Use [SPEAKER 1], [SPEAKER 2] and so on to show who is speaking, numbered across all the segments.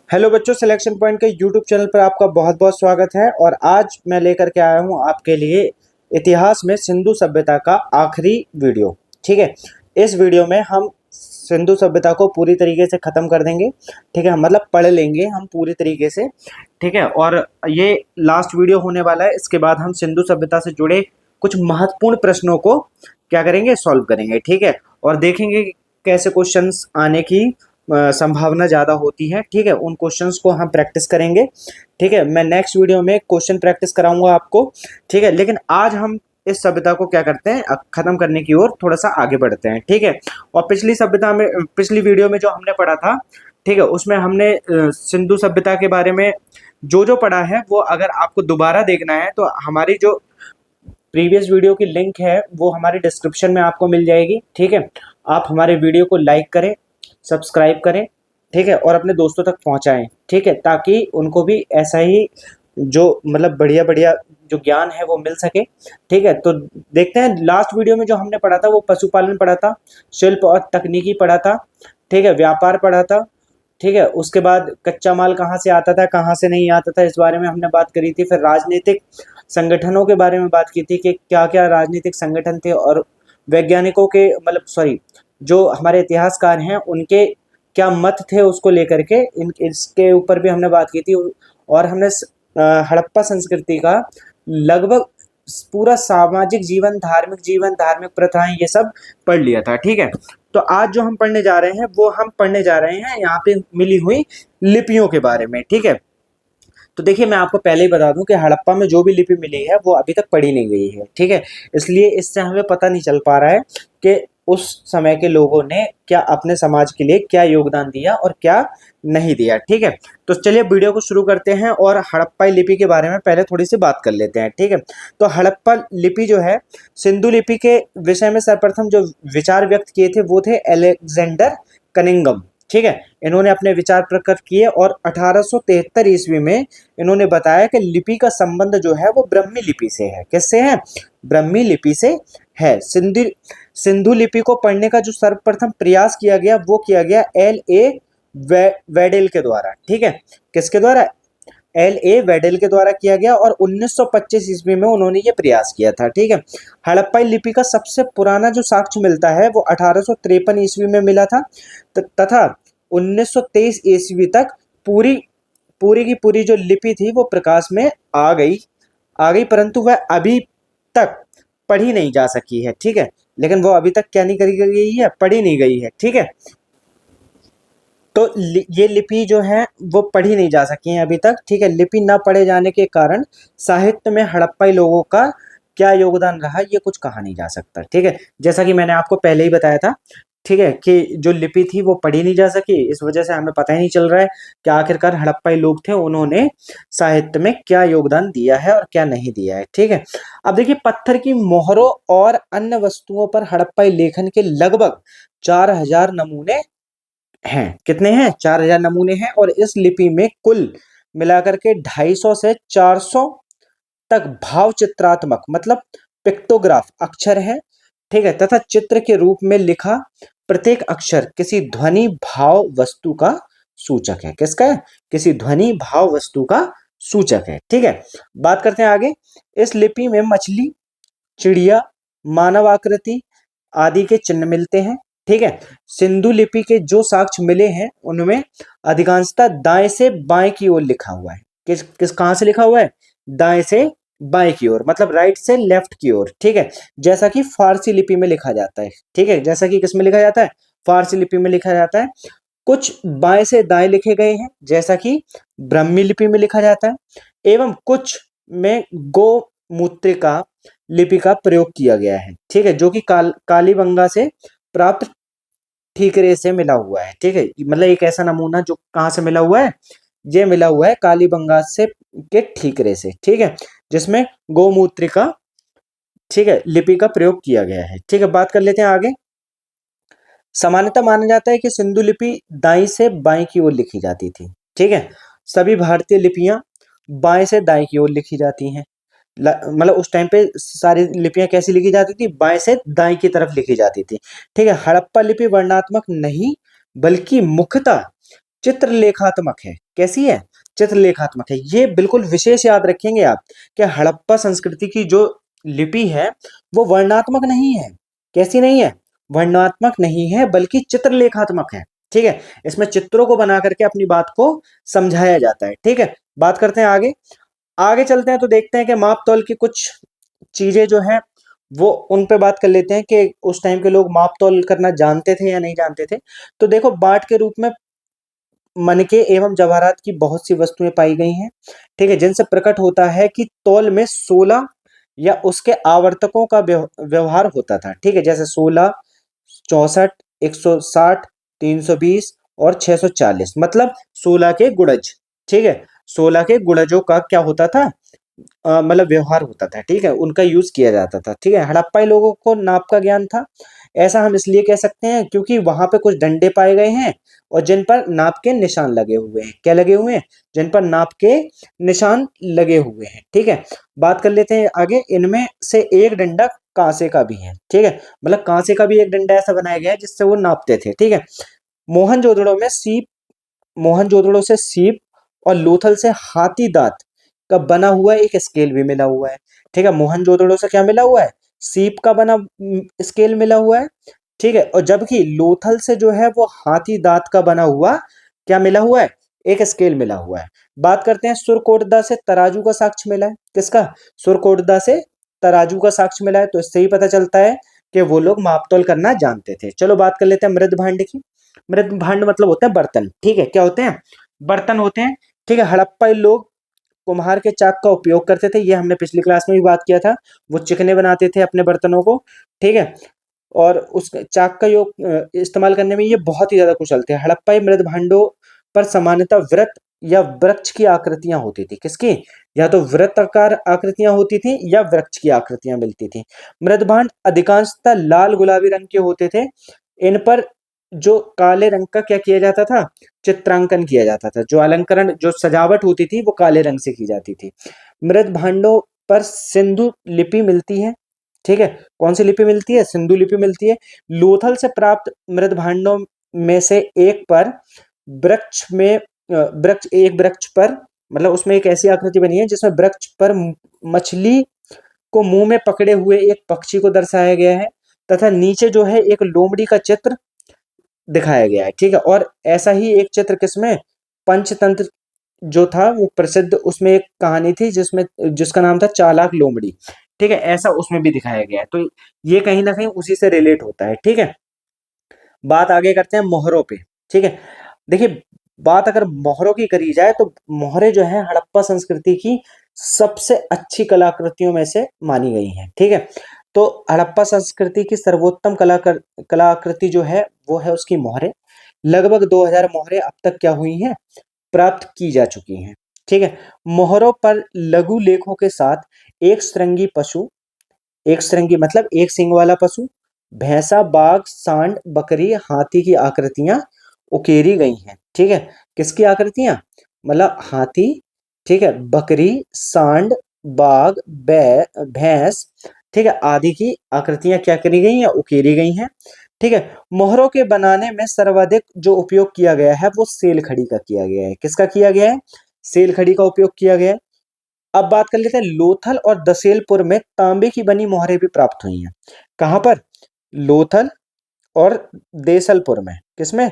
[SPEAKER 1] Hello बच्चों, selection point के YouTube channel पर आपका बहुत बहुत स्वागत है। और आज मैं लेकर के आया हूं आपके लिए इतिहास में सिंधु सभ्यता का आखिरी वीडियो। ठीक है, इस वीडियो में हम सिंधु सभ्यता को पूरी तरीके से ख़त्म कर देंगे। ठीक है, मतलब पढ़ लेंगे हम पूरी तरीके से। ठीक है, और ये लास्ट वीडियो होने वाला है। इसके बाद हम सिंधु सभ्यता से जुड़े कुछ महत्वपूर्ण प्रश्नों को क्या करेंगे, सॉल्व करेंगे। ठीक है, और देखेंगे कि कैसे क्वेश्चंस आने की संभावना ज़्यादा होती है। ठीक है, उन क्वेश्चंस को हम प्रैक्टिस करेंगे। ठीक है, मैं नेक्स्ट वीडियो में क्वेश्चन प्रैक्टिस कराऊंगा आपको। ठीक है, लेकिन आज हम इस सभ्यता को क्या करते हैं, खत्म करने की ओर थोड़ा सा आगे बढ़ते हैं। ठीक है, और पिछली सभ्यता में, पिछली वीडियो में जो हमने पढ़ा था, ठीक है, उसमें हमने सिंधु सभ्यता के बारे में जो जो पढ़ा है वो अगर आपको दोबारा देखना है तो हमारी जो प्रीवियस वीडियो की लिंक है वो हमारी डिस्क्रिप्शन में आपको मिल जाएगी। ठीक है, आप हमारे वीडियो को लाइक करें, सब्सक्राइब करें। ठीक है, और अपने दोस्तों तक पहुंचाएं। ठीक है, ताकि उनको भी ऐसा ही जो मतलब बढ़िया बढ़िया जो ज्ञान है वो मिल सके। ठीक है, तो देखते हैं लास्ट वीडियो में जो हमने पढ़ा था वो पशुपालन पढ़ा था, शिल्प और तकनीकी पढ़ा था। ठीक है, व्यापार पढ़ा था। ठीक है, उसके बाद कच्चा माल कहाँ से आता था, कहाँ से नहीं आता था, इस बारे में हमने बात करी थी। फिर राजनीतिक संगठनों के बारे में बात की थी कि क्या क्या राजनीतिक संगठन थे, और वैज्ञानिकों के मतलब सॉरी जो हमारे इतिहासकार हैं उनके क्या मत थे उसको लेकर के इसके ऊपर भी हमने बात की थी। और हमने हड़प्पा संस्कृति का लगभग पूरा सामाजिक जीवन, धार्मिक जीवन, धार्मिक प्रथाएं, ये सब पढ़ लिया था। ठीक है, तो आज जो हम पढ़ने जा रहे हैं वो हम पढ़ने जा रहे हैं यहाँ पे मिली हुई लिपियों के बारे में। ठीक है, तो देखिए मैं आपको पहले ही बता दूं कि हड़प्पा में जो भी लिपि मिली है वो अभी तक पढ़ी नहीं गई है। ठीक है, इसलिए इससे हमें पता नहीं चल पा रहा है कि उस समय के लोगों ने क्या अपने समाज के लिए क्या योगदान दिया और क्या नहीं दिया। ठीक है, तो चलिए वीडियो को शुरू करते हैं और हड़प्पा लिपि के बारे में पहले थोड़ी सी बात कर लेते हैं। ठीक है, तो हड़प्पा लिपि जो है, सिंधु लिपि के विषय में सर्वप्रथम जो विचार व्यक्त किए थे वो थे अलेक्जेंडर कनिंगम। ठीक है, इन्होंने अपने विचार प्रकट किए और 1873 ईस्वी में इन्होंने बताया कि लिपि का संबंध जो है वो ब्रह्मी लिपि से है। किससे है? ब्रह्मी लिपि से है। सिंधु लिपि को पढ़ने का जो सर्वप्रथम प्रयास किया गया वो किया गया वेडेल के द्वारा। ठीक है, किसके द्वारा? वेडेल के द्वारा किया गया और 1925 ईस्वी में उन्होंने ये प्रयास किया था। ठीक है, हड़प्पा लिपि का सबसे पुराना जो साक्ष्य मिलता है वो 1853 ईस्वी में मिला था तथा 1923 ईस्वी तक पूरी पूरी की पूरी जो लिपि थी वो प्रकाश में आ गई, परंतु वह अभी तक पढ़ी नहीं जा सकी है। ठीक है, लेकिन वो अभी तक क्या नहीं करी गई है, पढ़ी नहीं गई है। ठीक है, तो ये लिपि जो है वो पढ़ी नहीं जा सकी है अभी तक। ठीक है, लिपि न पढ़े जाने के कारण साहित्य में हड़प्पाई लोगों का क्या योगदान रहा ये कुछ कहा नहीं जा सकता। ठीक है, जैसा कि मैंने आपको पहले ही बताया था। ठीक है, कि जो लिपि थी वो पढ़ी नहीं जा सकी, इस वजह से हमें पता ही नहीं चल रहा है कि आखिरकार हड़प्पाई लोग थे उन्होंने साहित्य में क्या योगदान दिया है और क्या नहीं दिया है। ठीक है, अब देखिए पत्थर की मोहरों और अन्य वस्तुओं पर हड़प्पाई लेखन के लगभग 4000 नमूने हैं। कितने हैं? 4000 नमूने हैं। और इस लिपि में कुल मिलाकर के 250 से 400 तक भाव चित्रात्मक मतलब पिक्टोग्राफ अक्षर है। ठीक है, तथा चित्र के रूप में लिखा प्रत्येक अक्षर किसी ध्वनि भाव वस्तु का सूचक है। किसका है? किसी ध्वनि भाव वस्तु का सूचक है। ठीक है, बात करते हैं आगे। इस लिपि में मछली, चिड़िया, मानव आकृति आदि के चिन्ह मिलते हैं। ठीक है, सिंधु लिपि के जो साक्ष्य मिले हैं उनमें अधिकांशतः दाएं से बाएं की ओर लिखा हुआ है। किस किस कहां से लिखा हुआ है? दाएं से बाएं की ओर, मतलब राइट से लेफ्ट की ओर। ठीक है, जैसा कि फारसी लिपि में लिखा जाता है। ठीक है, जैसा कि किस में लिखा जाता है? फारसी लिपि में लिखा जाता है। कुछ बाएं से दाएं लिखे गए हैं जैसा कि ब्राह्मी लिपि में लिखा जाता है, एवं कुछ में गो मूत्रिका लिपि का प्रयोग किया गया है। ठीक है, जो कि कालीबंगा से प्राप्त ठीकरे से मिला हुआ है। ठीक है, मतलब एक ऐसा नमूना जो कहाँ से मिला हुआ है? ये मिला हुआ है कालीबंगा से के ठीकरे से। ठीक है, जिसमें गोमूत्रिका, ठीक है, लिपि का प्रयोग किया गया है। ठीक है, बात कर लेते हैं आगे। सामान्यतः माना जाता है कि सिंधु लिपि दाईं से बाईं की ओर लिखी जाती थी। ठीक है, सभी भारतीय लिपियां बाएं से दाएं की ओर लिखी जाती हैं। मतलब उस टाइम पे सारी लिपियां कैसी लिखी जाती थी? बाएं से दाएं की तरफ लिखी जाती थी। ठीक है, हड़प्पा लिपि वर्णात्मक नहीं बल्कि मुख्यतः चित्रलेखात्मक है। कैसी है? चित्रलेखात्मक है। ये बिल्कुल विशेष याद रखेंगे आप कि हड़प्पा संस्कृति की जो लिपि है वो वर्णात्मक नहीं है। कैसी नहीं है? वर्णात्मक नहीं है बल्कि चित्रलेखात्मक है। ठीक है, इसमें चित्रों को बना करके अपनी बात को समझाया जाता है। ठीक है, बात करते हैं आगे। आगे चलते हैं तो देखते हैं कि माप तौल की कुछ चीजें जो है वो उन पे बात कर लेते हैं कि उस टाइम के लोग माप तौल करना जानते थे या नहीं जानते थे। तो देखो, बाट के रूप में मनके एवं जवाहरात की बहुत सी वस्तुएं पाई गई हैं। ठीक है, जिनसे प्रकट होता है कि तौल में 16 या उसके आवर्तकों का व्यवहार होता था। ठीक है, जैसे 16, 64, 160, 320 और 640, मतलब 16 के गुणज। ठीक है, 16 के गुणजों का क्या होता था? मतलब व्यवहार होता था। ठीक है, उनका यूज किया जाता था। ठीक है, हड़प्पाई लोगों को नाप का ज्ञान था। ऐसा हम इसलिए कह सकते हैं क्योंकि वहां पे कुछ डंडे पाए गए हैं और जिन पर नाप के निशान लगे हुए हैं। क्या लगे हुए हैं? जिन पर नाप के निशान लगे हुए हैं। ठीक है, बात कर लेते हैं आगे। इनमें से एक डंडा कांसे का भी है। ठीक है, मतलब कांसे का भी एक डंडा ऐसा बनाया गया है जिससे वो नापते थे। ठीक है, मोहनजोदड़ो में सीप मोहनजोदड़ो से सीप और लोथल से हाथी दांत का बना हुआ एक स्केल भी मिला हुआ है। ठीक है, मोहनजोदड़ो से क्या मिला हुआ है? सीप का बना स्केल मिला हुआ है। ठीक है, और जबकि लोथल से जो है वो हाथी दांत का बना हुआ क्या मिला हुआ है? एक स्केल मिला हुआ है। बात करते हैं, सुरकोटदा से तराजू का साक्ष्य मिला है। किसका? सुरकोटदा से तराजू का साक्ष्य मिला है। तो इससे ही पता चलता है कि वो लोग मापतोल करना जानते थे। चलो बात कर लेते हैं मृद भांड की। मृद भांड मतलब होते हैं बर्तन। ठीक है, क्या होते हैं? बर्तन होते हैं। ठीक है, हड़प्पाई लोग कुम्हार के चाक का उपयोग करते थे। ये हमने पिछली क्लास में भी बात किया था। वो चिकने बनाते थे अपने बर्तनों को। ठीक है, और उस चाक का इस्तेमाल करने में ये बहुत ही ज्यादा कुशल थे। हड़प्पाई मृद भांडों पर सामान्यतः वृत्त या वृक्ष की आकृतियां होती थी। किसकी? या तो वृत्ताकार आकृतियां होती थी या वृक्ष की आकृतियां मिलती थी। मृद भांड अधिकांशतः लाल गुलाबी रंग के होते थे। इन पर जो काले रंग का क्या किया जाता था? चित्रांकन किया जाता था। जो अलंकरण, जो सजावट होती थी वो काले रंग से की जाती थी। मृद भांडों पर सिंधु लिपि मिलती है। ठीक है, कौन सी लिपि मिलती है? सिंधु लिपि मिलती है। लोथल से प्राप्त मृद भांडों में से एक पर वृक्ष में वृक्ष पर, मतलब उसमें एक ऐसी आकृति बनी है जिसमें वृक्ष पर मछली को मुंह में पकड़े हुए एक पक्षी को दर्शाया गया है तथा नीचे जो है एक लोमड़ी का चित्र दिखाया गया है। ठीक है, और ऐसा ही एक चित्र किसमें? पंचतंत्र जो था वो प्रसिद्ध, उसमें एक कहानी थी जिसमें जिसका नाम था चालाक लोमड़ी। ठीक है, ऐसा उसमें भी दिखाया गया है। तो ये कहीं ना कहीं उसी से रिलेट होता है। ठीक है, बात आगे करते हैं मोहरों पे। ठीक है, देखिए, बात अगर मोहरों की करी जाए तो मोहरे जो है हड़प्पा संस्कृति की सबसे अच्छी कलाकृतियों में से मानी गई हैं। ठीक है, तो हड़प्पा संस्कृति की सर्वोत्तम कलाकृति जो है वो है उसकी मोहरे। लगभग 2000 मोहरे अब तक क्या हुई हैं? प्राप्त की जा चुकी हैं। ठीक है, मोहरों पर लघु लेखों के साथ एक श्रृंगी पशु, एक श्रृंगी मतलब एक सींग वाला पशु, भैंसा, बाघ, सांड, बकरी, हाथी की आकृतियां उकेरी गई हैं। ठीक है, किसकी आकृतियां? मतलब हाथी, ठीक है, बकरी, सांड, बाघ, भैंस, ठीक है, आदि की आकृतियां क्या करी गई हैं? उकेरी गई हैं। ठीक है, मोहरों के बनाने में सर्वाधिक जो उपयोग किया गया है वो सेल खड़ी का किया गया है। किसका किया गया है? सेल खड़ी का उपयोग किया गया है। अब बात कर लेते हैं, लोथल और दसेलपुर में तांबे की बनी मोहरें भी प्राप्त हुई हैं। कहां पर? लोथल और देसलपुर में। किसमें?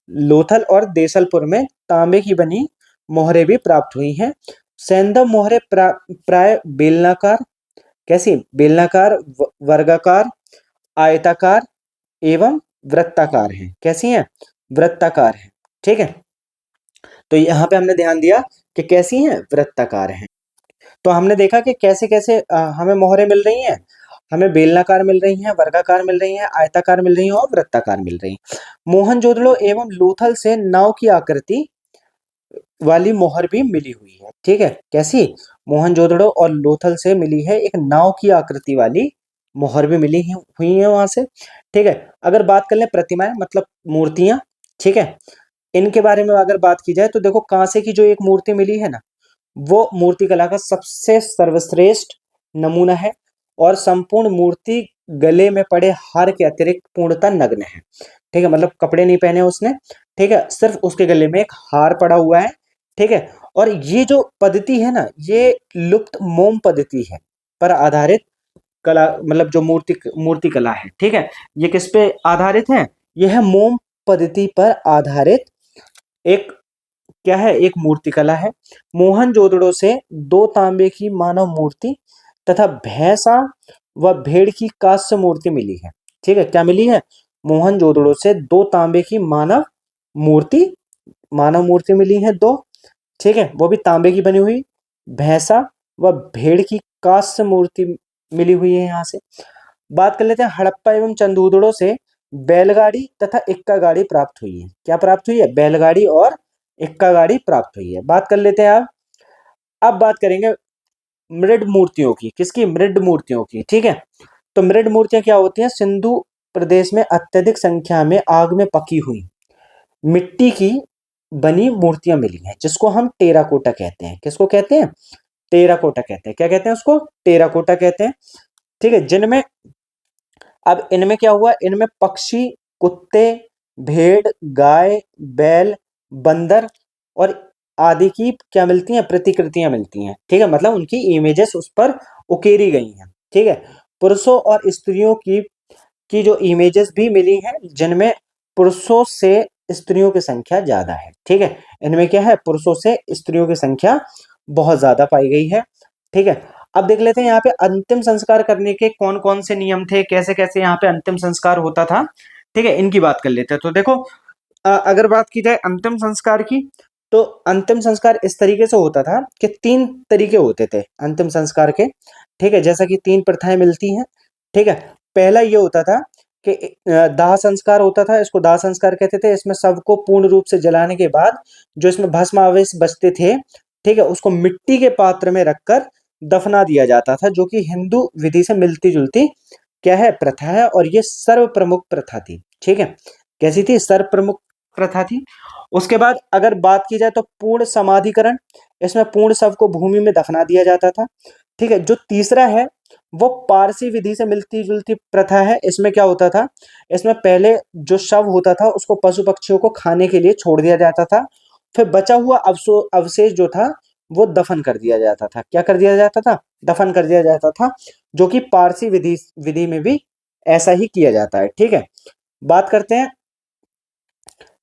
[SPEAKER 1] लोथल और देसलपुर में तांबे की बनी मोहरें भी प्राप्त हुई हैं। सेंधव मोहरें प्राय बेलनाकार, कैसी? बेलनाकार, वर्गाकार, आयताकार एवं वृत्ताकार हैं। कैसी हैं? वृत्ताकार हैं। ठीक है, तो यहाँ पे हमने ध्यान दिया कि कैसी हैं? वृत्ताकार हैं। तो हमने देखा कि कैसे कैसे हमें मोहरें मिल रही हैं। हमें बेलनाकार मिल रही हैं, वर्गाकार मिल रही हैं, आयताकार मिल रही हैं और वृत्ताकार मिल रही हैं। मोहनजोदड़ो एवं लोथल से नाव की आकृति वाली मोहर भी मिली हुई है। ठीक है, कैसी? मोहनजोदड़ो और लोथल से मिली है एक नाव की आकृति वाली मोहर भी मिली हुई है वहां से। ठीक है, अगर बात कर ले प्रतिमाएं मतलब मूर्तियां, ठीक है, इनके बारे में अगर बात की जाए तो देखो, कांसे की जो एक मूर्ति मिली है ना, वो मूर्ति कला का सबसे सर्वश्रेष्ठ नमूना है और संपूर्ण मूर्ति गले में पड़े हार के अतिरिक्त पूर्णतः नग्न है। ठीक है, मतलब कपड़े नहीं पहने उसने, ठीक है, सिर्फ उसके गले में एक हार पड़ा हुआ है। ठीक है, और ये जो पद्धति है ना, ये लुप्त मोम पद्धति है पर आधारित कला, मतलब जो मूर्ति कला है। ठीक है, ये किस पे आधारित है? यह है मोम पद्धति पर आधारित एक, क्या है, एक मूर्ति कला है। मोहनजोदड़ो से 2 तांबे की मानव मूर्ति तथा भैंसा व भेड़ की कांस्य मूर्ति मिली है। ठीक है, क्या मिली है? मोहनजोदड़ो से 2 तांबे की मूर्ति मानव मूर्ति मिली है 2। ठीक है, वो भी तांबे की बनी हुई। भैंसा व भेड़ की कांस्य मूर्ति मिली हुई है यहाँ से। बात कर लेते हैं हड़प्पा एवं चंदूदड़ो से बैलगाड़ी तथा इक्का गाड़ी प्राप्त हुई है। क्या प्राप्त हुई है? बैलगाड़ी और इक्का गाड़ी प्राप्त हुई है। बात कर लेते हैं अब बात करेंगे मृड मूर्तियों की। किसकी? मृड मूर्तियों की। ठीक है, तो मृड मूर्तियां क्या होती हैं? सिंधु प्रदेश में अत्यधिक संख्या में आग में पकी हुई मिट्टी की बनी मूर्तियां मिली हैं, जिसको हम टेराकोटा कहते हैं। किसको कहते हैं? टेराकोटा कहते हैं। क्या कहते हैं उसको? टेराकोटा कहते हैं। ठीक है, जिनमें अब इनमें क्या हुआ? इनमें पक्षी, कुत्ते, भेड़, गाय, बैल, बंदर और आदि की क्या मिलती हैं? प्रतिकृतियां मिलती हैं। ठीक है, मतलब उनकी इमेजेस उस पर उकेरी गई हैं। ठीक है, पुरुषों और स्त्रियों की जो इमेजेस भी मिली हैं, जिनमें पुरुषों से स्त्रियों की संख्या ज्यादा है। ठीक है, इनमें क्या है? पुरुषों से स्त्रियों की संख्या बहुत ज्यादा पाई गई है। ठीक है, अब देख लेते हैं यहाँ पे अंतिम संस्कार करने के कौन कौन से नियम थे, कैसे कैसे यहाँ पे अंतिम संस्कार होता था। ठीक है, इनकी बात कर लेते हैं। तो देखो, अगर बात की जाए अंतिम संस्कार की, तो अंतिम संस्कार इस तरीके से होता था कि 3 तरीके होते थे अंतिम संस्कार के। ठीक है, जैसा कि 3 प्रथाएं मिलती हैं। ठीक है, पहला ये होता था कि दाह संस्कार होता था, इसको दाह संस्कार कहते थे। इसमें सबको पूर्ण रूप से जलाने के बाद जो इसमें भस्मावशेष बचते थे, ठीक है, उसको मिट्टी के पात्र में रखकर दफना दिया जाता था, जो कि हिंदू विधि से मिलती जुलती क्या है? प्रथा है। और ये सर्व प्रमुख प्रथा थी। ठीक है, कैसी थी? सर्व प्रमुख प्रथा थी। उसके बाद अगर बात की जाए तो पूर्ण समाधिकरण, इसमें पूर्ण शव को भूमि में दफना दिया जाता था। ठीक है, जो तीसरा है वो पारसी विधि से मिलती जुलती प्रथा है। इसमें क्या होता था? इसमें पहले जो शव होता था उसको पशु पक्षियों को खाने के लिए छोड़ दिया जाता था, फिर बचा हुआ अवशेष जो था वो दफन कर दिया जाता था। क्या कर दिया जाता था? दफन कर दिया जाता था, जो कि पारसी विधि विधि में भी ऐसा ही किया जाता है। ठीक है, बात करते हैं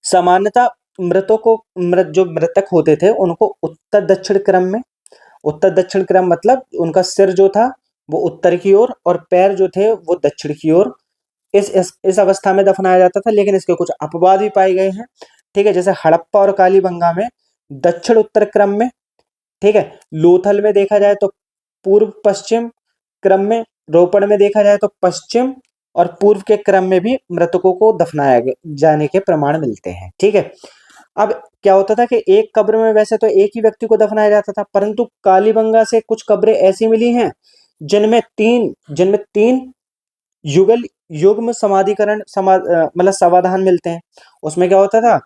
[SPEAKER 1] सामान्यतः मृतों को, जो मृतक होते थे उनको उत्तर दक्षिण क्रम में, उत्तर दक्षिण क्रम मतलब उनका सिर जो था वो उत्तर की ओर और पैर जो थे वो दक्षिण की ओर, इस अवस्था में दफनाया जाता था। लेकिन इसके कुछ अपवाद भी पाए गए हैं। ठीक है, जैसे हड़प्पा और कालीबंगा में दक्षिण उत्तर क्रम में। ठीक है, लोथल में देखा जाए तो पूर्व पश्चिम क्रम में, रोपड़ में देखा जाए तो पश्चिम और पूर्व के क्रम में भी मृतकों को दफनाया जाने के प्रमाण मिलते हैं। ठीक है, अब क्या होता था कि एक कब्र में वैसे तो एक ही व्यक्ति को दफनाया जाता था, परंतु कालीबंगा से कुछ कब्रें ऐसी मिली हैं जिनमें तीन युगल युग्म समाधिकरण मतलब समाधान मिलते हैं। उसमें क्या होता था?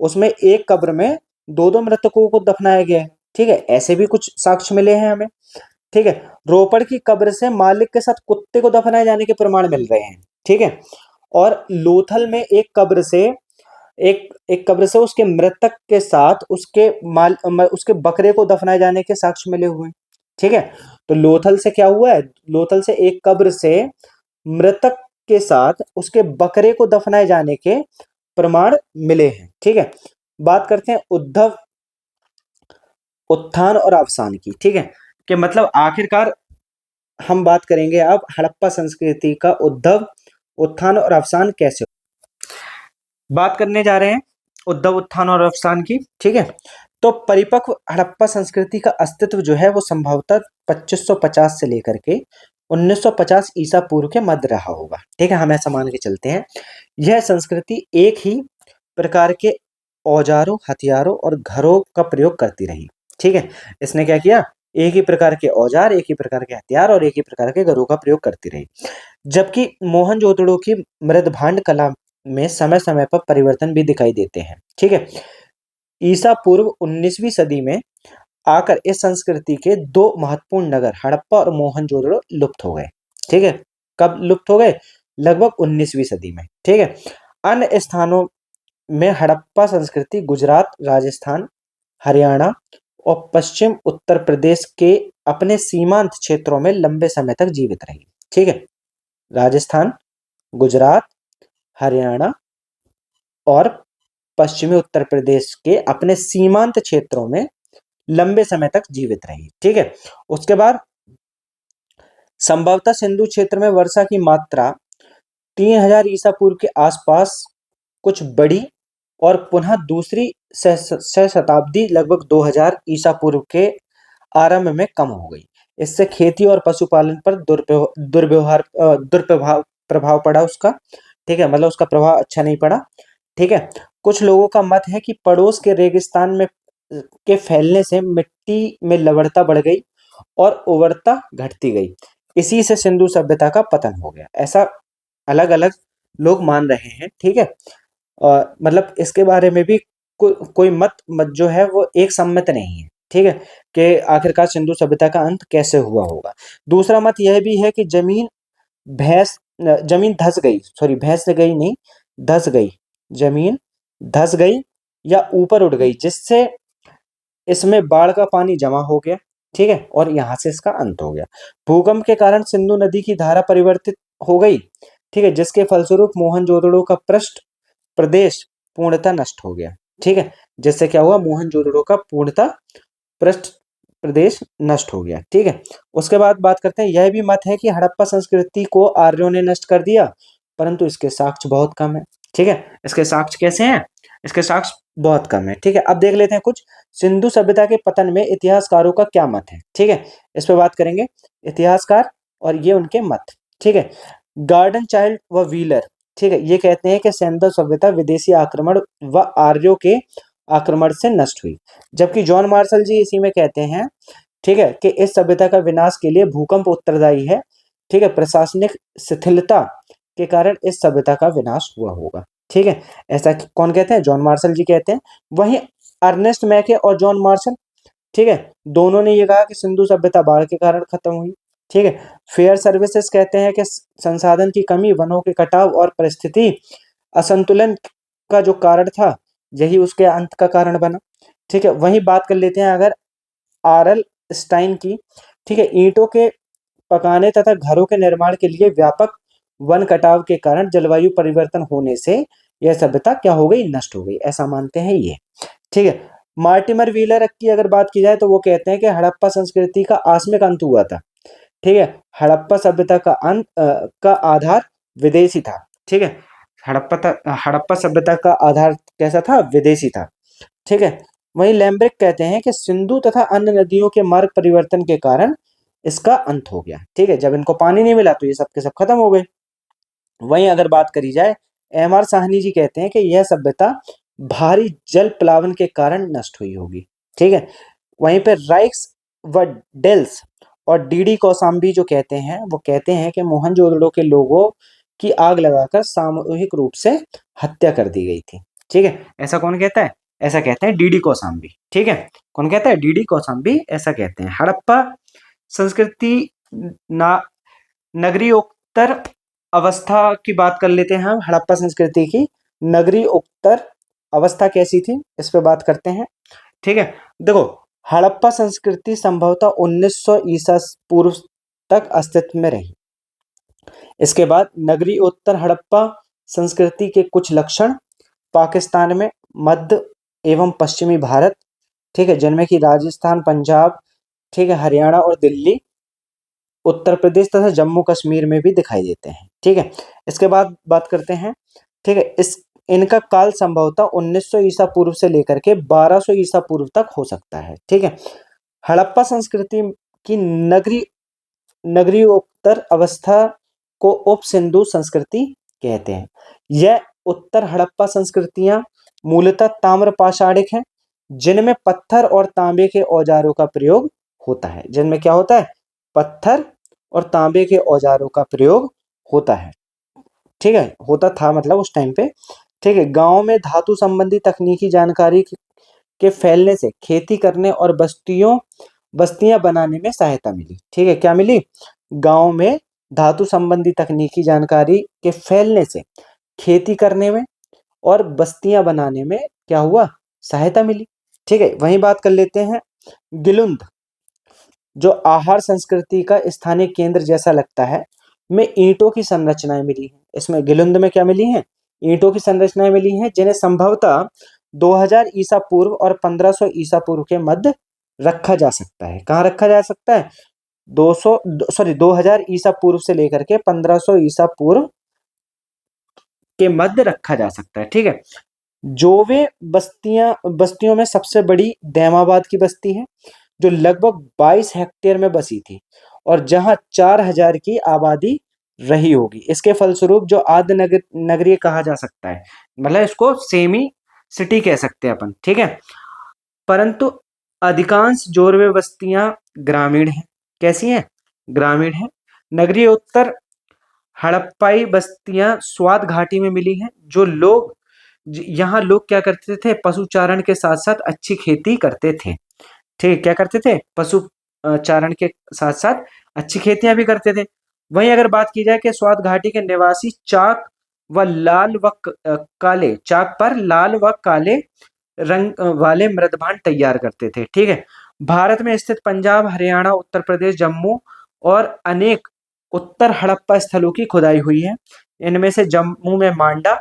[SPEAKER 1] उसमें एक कब्र में 2-2 मृतकों को दफनाया गया है। ठीक है, ऐसे भी कुछ साक्ष्य मिले हैं हमें। ठीक है, रोपड़ की कब्र से मालिक के साथ कुत्ते को दफनाए जाने के प्रमाण मिल रहे हैं। ठीक है, और लोथल में एक कब्र से उसके मृतक के साथ उसके बकरे को दफनाए जाने के साक्ष्य मिले हुए हैं। ठीक है, तो लोथल से क्या हुआ है? लोथल से एक कब्र से मृतक के साथ उसके बकरे को दफनाए जाने के प्रमाण मिले हैं। ठीक है, बात करते हैं उद्धव उत्थान और अवसान की। ठीक है, कि मतलब आखिरकार हम बात करेंगे अब हड़प्पा संस्कृति का उद्धव उत्थान और अवसान कैसे बात करने जा रहे हैं उद्धव उत्थान और अवसान की। ठीक है, तो परिपक्व हड़प्पा संस्कृति का अस्तित्व जो है वो संभवतः 2550 से लेकर के 1950 ईसा पूर्व के मध्य रहा होगा। ठीक है, हम ऐसा मान के चलते हैं। यह संस्कृति एक ही प्रकार के औजारों, हथियारों और घरों का प्रयोग करती रही। ठीक है, इसने क्या किया? एक ही प्रकार के औजार, एक ही प्रकार के हथियार और एक ही प्रकार के घरों का प्रयोग करती रही। जबकि मोहनजोदड़ो की मृदभांड कला में समय समय पर परिवर्तन भी दिखाई देते हैं। ठीक है, ईसा पूर्व 19वीं सदी में आकर इस संस्कृति के 2 महत्वपूर्ण नगर हड़प्पा और मोहनजोदड़ो लुप्त हो गए। ठीक है, कब लुप्त हो गए? लगभग 19वीं सदी में। ठीक है, अन्य स्थानों में हड़प्पा संस्कृति गुजरात, राजस्थान, हरियाणा और पश्चिम उत्तर प्रदेश के अपने सीमांत क्षेत्रों में लंबे समय तक जीवित रही। ठीक है, राजस्थान, गुजरात, हरियाणा और पश्चिमी उत्तर प्रदेश के अपने सीमांत क्षेत्रों में लंबे समय तक जीवित रही। ठीक है, उसके बाद संभवतः सिंधु क्षेत्र में वर्षा की मात्रा 3000 ईसा पूर्व के आसपास कुछ बढ़ी और पुनः दूसरी सहस्त्राब्दी लगभग 2000 ईसा पूर्व के आरंभ में कम हो गई। इससे खेती और पशुपालन पर दुर्प्रभाव प्रभाव पड़ा उसका। ठीक है, मतलब उसका प्रभाव अच्छा नहीं पड़ा। ठीक है, कुछ लोगों का मत है कि पड़ोस के रेगिस्तान में के फैलने से मिट्टी में लवणता बढ़ गई और उर्वरता घटती गई। इसी से सिंधु सभ्यता का पतन हो गया। ऐसा अलग अलग लोग मान रहे हैं। ठीक है, मतलब इसके बारे में भी कोई मत जो है वो एक सम्मत नहीं है। ठीक है, कि आखिरकार सिंधु सभ्यता का अंत कैसे हुआ होगा। दूसरा मत यह भी है कि जमीन धस गई, सॉरी भैंस से गई नहीं, धस गई, जमीन धस गई या ऊपर उठ गई, जिससे इसमें बाढ़ का पानी जमा हो गया। ठीक है, और यहां से इसका अंत हो गया। भूकंप के कारण सिंधु नदी की धारा परिवर्तित हो गई। ठीक है, जिसके फलस्वरूप मोहनजोदड़ो का पृष्ठ प्रदेश पूर्णतः नष्ट हो गया। ठीक है, जिससे क्या हुआ, मोहनजोदड़ो का पूर्णतः पृष्ठ प्रदेश नष्ट हो गया। ठीक है, उसके बाद बात करते हैं, यह भी मत है कि हड़प्पा संस्कृति को आर्यों ने नष्ट कर दिया, परंतु इसके साक्ष्य बहुत कम है। ठीक है, इसके साक्ष्य कैसे हैं, इसके साक्ष्य बहुत कम है। ठीक है, अब देख लेते हैं कुछ सिंधु सभ्यता के पतन में इतिहासकारों का क्या मत है। ठीक है, इस पर बात करेंगे, इतिहासकार और ये उनके मत। ठीक है, गार्डन चाइल्ड व व्हीलर, ठीक है, ये कहते हैं कि सिंधु सभ्यता विदेशी आक्रमण व आर्यों के आक्रमण से नष्ट हुई, जबकि जॉन मार्शल जी इसी में कहते हैं, ठीक है, कि इस सभ्यता का विनाश के लिए भूकंप उत्तरदायी है। ठीक है, प्रशासनिक शिथिलता के कारण इस सभ्यता का विनाश हुआ होगा। ठीक है, ऐसा कौन कहते हैं, जॉन मार्शल जी कहते हैं। वहीं अर्नेस्ट मैके और जॉन मार्शल, ठीक है, दोनों ने ये कहा कि सिंधु सभ्यता बाढ़ के कारण खत्म हुई। ठीक है, फेयर सर्विसेज कहते हैं कि संसाधन की कमी, वनों के कटाव और परिस्थिति असंतुलन का जो कारण था, यही उसके अंत का कारण बना। ठीक है, वही बात कर लेते हैं अगर आरएल स्टाइन की। ठीक है, ईंटों के पकाने तथा घरों के निर्माण के लिए व्यापक वन कटाव के कारण जलवायु परिवर्तन होने से यह सभ्यता क्या हो गई, नष्ट हो गई, ऐसा मानते हैं ये। ठीक है, मार्टिमर व्हीलर की अगर बात की जाए तो वो कहते हैं कि हड़प्पा संस्कृति का आकस्मिक अंत हुआ था। ठीक है, हड़प्पा सभ्यता का का आधार विदेशी था। ठीक है, हड़प्पा सभ्यता का आधार कैसा था, विदेशी था। ठीक है, वहीं लैम्ब्रिक कहते हैं कि सिंधु तथा अन्य नदियों के मार्ग परिवर्तन के कारण इसका अंत हो गया। ठीक है, जब इनको पानी नहीं मिला तो ये सब के सब खत्म हो गए। वहीं अगर बात करी जाए, एम आर साहनी जी कहते हैं कि यह सभ्यता भारी जल प्लावन के कारण नष्ट हुई होगी। ठीक है, वहीं पे राइक्स व डेल्स और डीडी कौसाम्बी जो कहते हैं, वो कहते हैं कि मोहनजोदड़ो के लोगों की आग लगाकर सामूहिक रूप से हत्या कर दी गई थी। ठीक है, ऐसा कौन कहता है, ऐसा कहते हैं डीडी कौसाम्बी। ठीक है, कौन कहता है, डीडी कौसाम्बी ऐसा कहते हैं। हड़प्पा संस्कृति ना नगरीयोत्तर अवस्था की बात कर लेते हैं हम। हड़प्पा संस्कृति की नगरीयोत्तर अवस्था कैसी थी, इस पे बात करते हैं। ठीक है, देखो, हड़प्पा संस्कृति संभवतः 1900 ईसा पूर्व तक अस्तित्व में रही। इसके बाद नगरीयोत्तर हड़प्पा संस्कृति के कुछ लक्षण पाकिस्तान में, मध्य एवं पश्चिमी भारत, ठीक है, जिनमें कि राजस्थान, पंजाब, ठीक है, हरियाणा और दिल्ली, उत्तर प्रदेश तथा जम्मू कश्मीर में भी दिखाई देते हैं। ठीक है, इसके बाद बात करते हैं। ठीक है, इनका काल संभवतः 1900 ईसा पूर्व से लेकर के 1200 ईसा पूर्व तक हो सकता है। ठीक है, हड़प्पा संस्कृति की नगरीयोत्तर अवस्था को उप सिंधु संस्कृति कहते हैं। यह उत्तर हड़प्पा संस्कृतियां मूलतः ताम्र पाषाणिक हैं, जिनमें पत्थर और तांबे के औजारों का प्रयोग होता है। जिनमें क्या होता है, पत्थर और तांबे के औजारों का प्रयोग होता है। ठीक है, होता था मतलब उस टाइम पे। ठीक है, गांव में धातु संबंधी तकनीकी जानकारी के फैलने से खेती करने और बस्तियां बनाने में सहायता मिली। ठीक है, क्या मिली, गांव में धातु संबंधी तकनीकी जानकारी के फैलने से खेती करने में और बस्तियां बनाने में क्या हुआ, सहायता मिली। ठीक है, वहीं बात कर लेते हैं गिलुंद, जो आहार संस्कृति का स्थानीय केंद्र जैसा लगता है, में ईंटों की संरचनाएं मिली हैं। इसमें गिलुंद में क्या मिली हैं, ईंटों की संरचनाएं मिली हैं, जिन्हें संभवतः 2000 ईसा पूर्व और 1500 ईसा पूर्व के मध्य रखा जा सकता है। कहाँ रखा जा सकता है, 2000 ईसा पूर्व से लेकर के 1500 ईसा पूर्व के मध्य रखा जा सकता है। ठीक है, जोवे बस्तियों में सबसे बड़ी दैमाबाद की बस्ती है, जो लगभग 22 हेक्टेयर में बसी थी और जहां 4000 की आबादी रही होगी। इसके फलस्वरूप जो आद्य नगरीय कहा जा सकता है, मतलब इसको सेमी सिटी कह सकते हैं अपन। ठीक है, परंतु अधिकांश जोरवे बस्तियां ग्रामीण हैं। कैसी हैं, ग्रामीण हैं। नगरीय उत्तर हड़प्पाई बस्तियां स्वात घाटी में मिली हैं, जो लोग यहाँ लोग क्या करते थे, पशुचारण के साथ साथ अच्छी खेती करते थे। ठीक, क्या करते थे, पशु चारण के साथ साथ अच्छी खेतियां भी करते थे। वहीं अगर बात की जाए कि स्वात घाटी के निवासी चाक व लाल व काले, चाक पर लाल व काले रंग वाले मृदभांड तैयार करते थे। ठीक है, भारत में स्थित पंजाब, हरियाणा, उत्तर प्रदेश, जम्मू और अनेक उत्तर हड़प्पा स्थलों की खुदाई हुई है। इनमें से जम्मू में मांडा,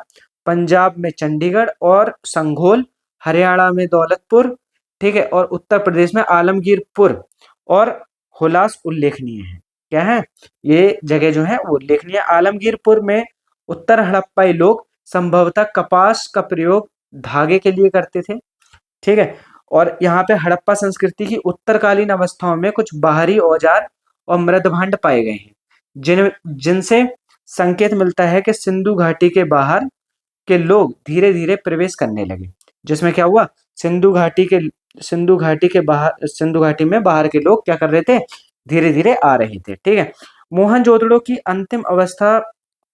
[SPEAKER 1] पंजाब में चंडीगढ़ और संघोल, हरियाणा में दौलतपुर, ठीक है, और उत्तर प्रदेश में आलमगीरपुर और हुलास उल्लेखनीय है। क्या है, ये जगह जो है वो उल्लेखनीय। आलमगीरपुर में उत्तर हड़प्पाई लोग संभवतः कपास का प्रयोग धागे के लिए करते थे। ठीक है, और यहाँ पे हड़प्पा संस्कृति की उत्तरकालीन अवस्थाओं में कुछ बाहरी औजार और मृदभांड पाए गए हैं, जिनसे संकेत मिलता है कि सिंधु घाटी के बाहर के लोग धीरे धीरे प्रवेश करने लगे। जिसमें क्या हुआ, सिंधु घाटी में बाहर के लोग क्या कर रहे थे, धीरे धीरे आ रहे थे। ठीक है, मोहनजोदड़ो की अंतिम अवस्था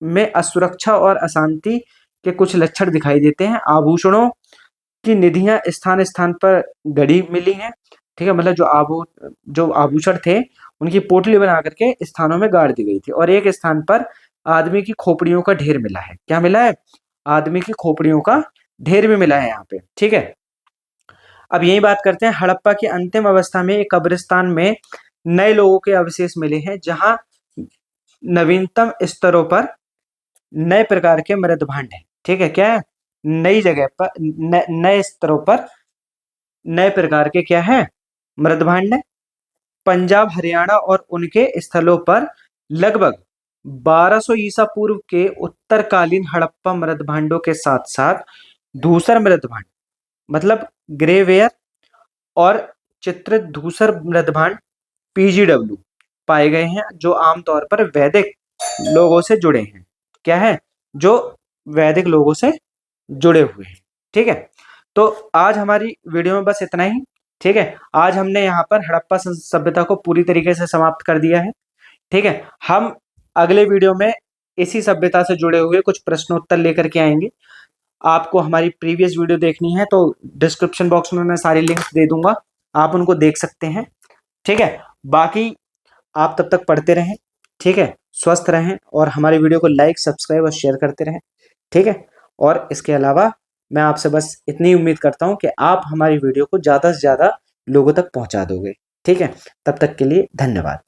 [SPEAKER 1] में असुरक्षा और अशांति के कुछ लक्षण दिखाई देते हैं। आभूषणों की निधियां स्थान स्थान पर गड़ी मिली हैं। ठीक है, मतलब जो आभूषण थे उनकी पोटली बना करके स्थानों में गाड़ दी गई थी। और एक स्थान पर आदमी की खोपड़ियों का ढेर मिला है। क्या मिला है, आदमी की खोपड़ियों का ढेर भी मिला है यहाँ पे। ठीक है, अब यही बात करते हैं, हड़प्पा की अंतिम अवस्था में एक कब्रिस्तान में नए लोगों के अवशेष मिले हैं, जहां नवीनतम स्तरों पर नए प्रकार के मृदभांड है। ठीक है, क्या है, नई जगह पर नए स्तरों पर नए प्रकार के क्या है, मृदभांड है। पंजाब, हरियाणा और उनके स्थलों पर लगभग 1200 ईसा पूर्व के उत्तरकालीन हड़प्पा मृदभांडों के साथ साथ धूसर मृदभांड, मतलब ग्रेवेयर और चित्रित धूसर मृदभांड पीजीडब्ल्यू पाए गए हैं, जो आमतौर पर वैदिक लोगों से जुड़े हैं। क्या है, जो वैदिक लोगों से जुड़े हुए हैं। ठीक है, तो आज हमारी वीडियो में बस इतना ही। ठीक है, आज हमने यहाँ पर हड़प्पा सभ्यता को पूरी तरीके से समाप्त कर दिया है। ठीक है, हम अगले वीडियो में इसी सभ्यता से जुड़े हुए कुछ प्रश्नोत्तर लेकर के आएंगे। आपको हमारी प्रीवियस वीडियो देखनी है तो डिस्क्रिप्शन बॉक्स में मैं सारी लिंक्स दे दूंगा, आप उनको देख सकते हैं। ठीक है, बाकी आप तब तक पढ़ते रहें। ठीक है, स्वस्थ रहें और हमारी वीडियो को लाइक, सब्सक्राइब और शेयर करते रहें। ठीक है, और इसके अलावा मैं आपसे बस इतनी उम्मीद करता हूं कि आप हमारी वीडियो को ज़्यादा से ज़्यादा लोगों तक पहुंचा दोगे। ठीक है, तब तक के लिए धन्यवाद।